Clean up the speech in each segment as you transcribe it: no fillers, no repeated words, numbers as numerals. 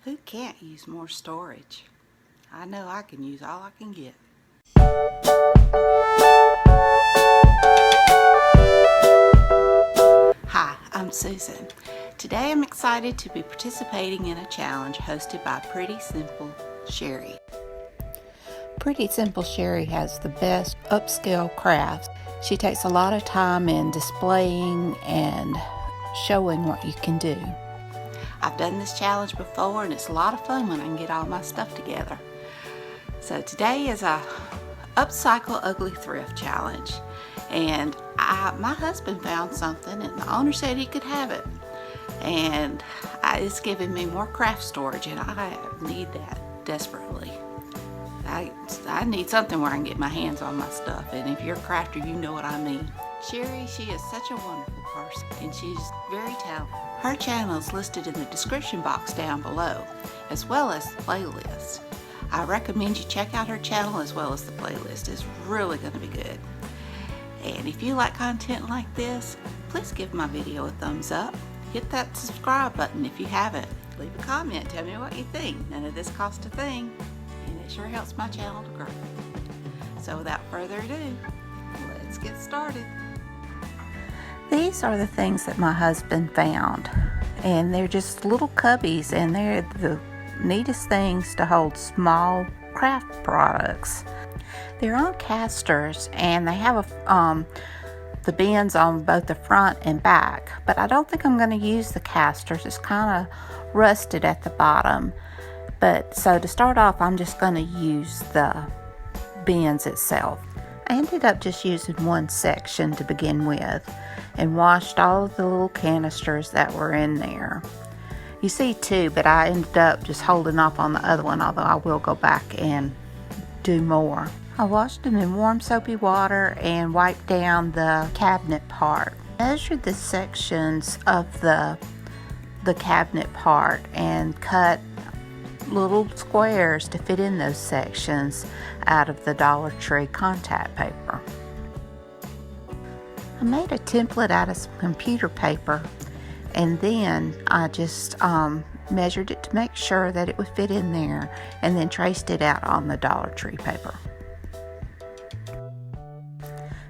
Who can't use more storage? I know I can use all I can get. Hi, I'm Susan. Today I'm excited to be participating in a challenge hosted by Pretty Simple Sherry. Pretty Simple Sherry has the best upscale crafts. She takes a lot of time in displaying and showing what you can do. I've done this challenge before and it's a lot of fun when I can get all my stuff together. So today is a Upcycle Ugly Thrift challenge, and my husband found something and the owner said he could have it, and it's giving me more craft storage and I need that desperately. I need something where I can get my hands on my stuff, and if you're a crafter you know what I mean. Sherry, she is such a wonderful person and she's very talented. Her channel is listed in the description box down below, as well as the playlist. I recommend you check out her channel as well as the playlist. It's really going to be good. And if you like content like this, please give my video a thumbs up. Hit that subscribe button if you haven't. Leave a comment. Tell me what you think. None of this costs a thing, and it sure helps my channel to grow. So without further ado, let's get started. These are the things that my husband found, and they're just little cubbies, and they're the neatest things to hold small craft products. They're on casters and they have the bins on both the front and back, but I don't think I'm going to use the casters. It's kind of rusted at the bottom, but so to start off I'm just going to use the bins itself. I ended up just using one section to begin with and washed all of the little canisters that were in there. You see two, but I ended up just holding off on the other one, although I will go back and do more. I washed them in warm soapy water and wiped down the cabinet part. Measured the sections of the cabinet part and cut little squares to fit in those sections out of the Dollar Tree contact paper. I made a template out of some computer paper, and then I just measured it to make sure that it would fit in there, and then traced it out on the Dollar Tree paper.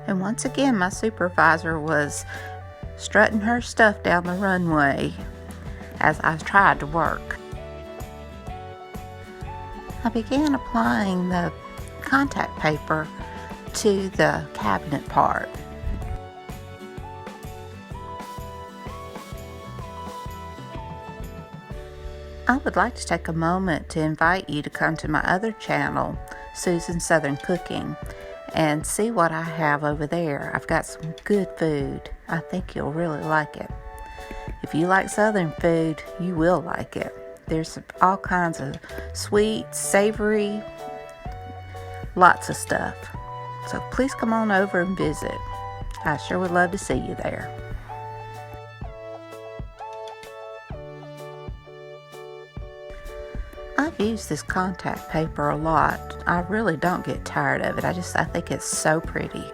And once again, my supervisor was strutting her stuff down the runway as I tried to work. I began applying the contact paper to the cabinet part. I would like to take a moment to invite you to come to my other channel, Susan's Southern Cooking, and see what I have over there. I've got some good food. I think you'll really like it. If you like Southern food, you will like it. There's all kinds of sweet, savory, lots of stuff. So please come on over and visit. I sure would love to see you there. I've used this contact paper a lot. I really don't get tired of it. I think it's so pretty.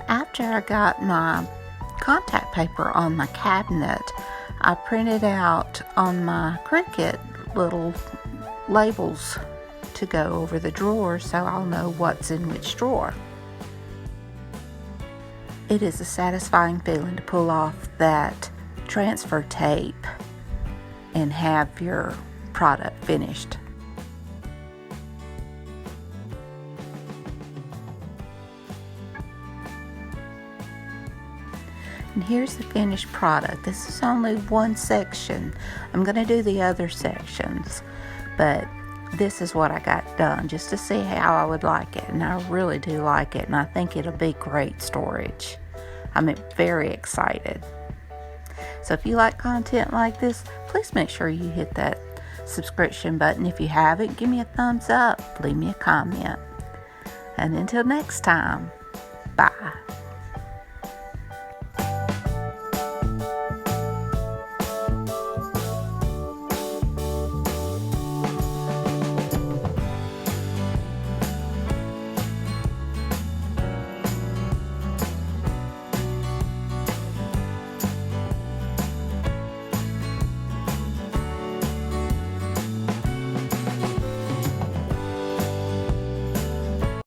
After I got my contact paper on my cabinet, I printed out on my Cricut little labels to go over the drawers so I'll know what's in which drawer. It is a satisfying feeling to pull off that transfer tape and have your product finished. And here's the finished product. This is only one section. I'm going to do the other sections, but this is what I got done just to see how I would like it, and I really do like it, and I think it'll be great storage. I'm very excited. So if you like content like this, please make sure you hit that subscription button. If you haven't, give me a thumbs up, leave me a comment. And until next time, bye.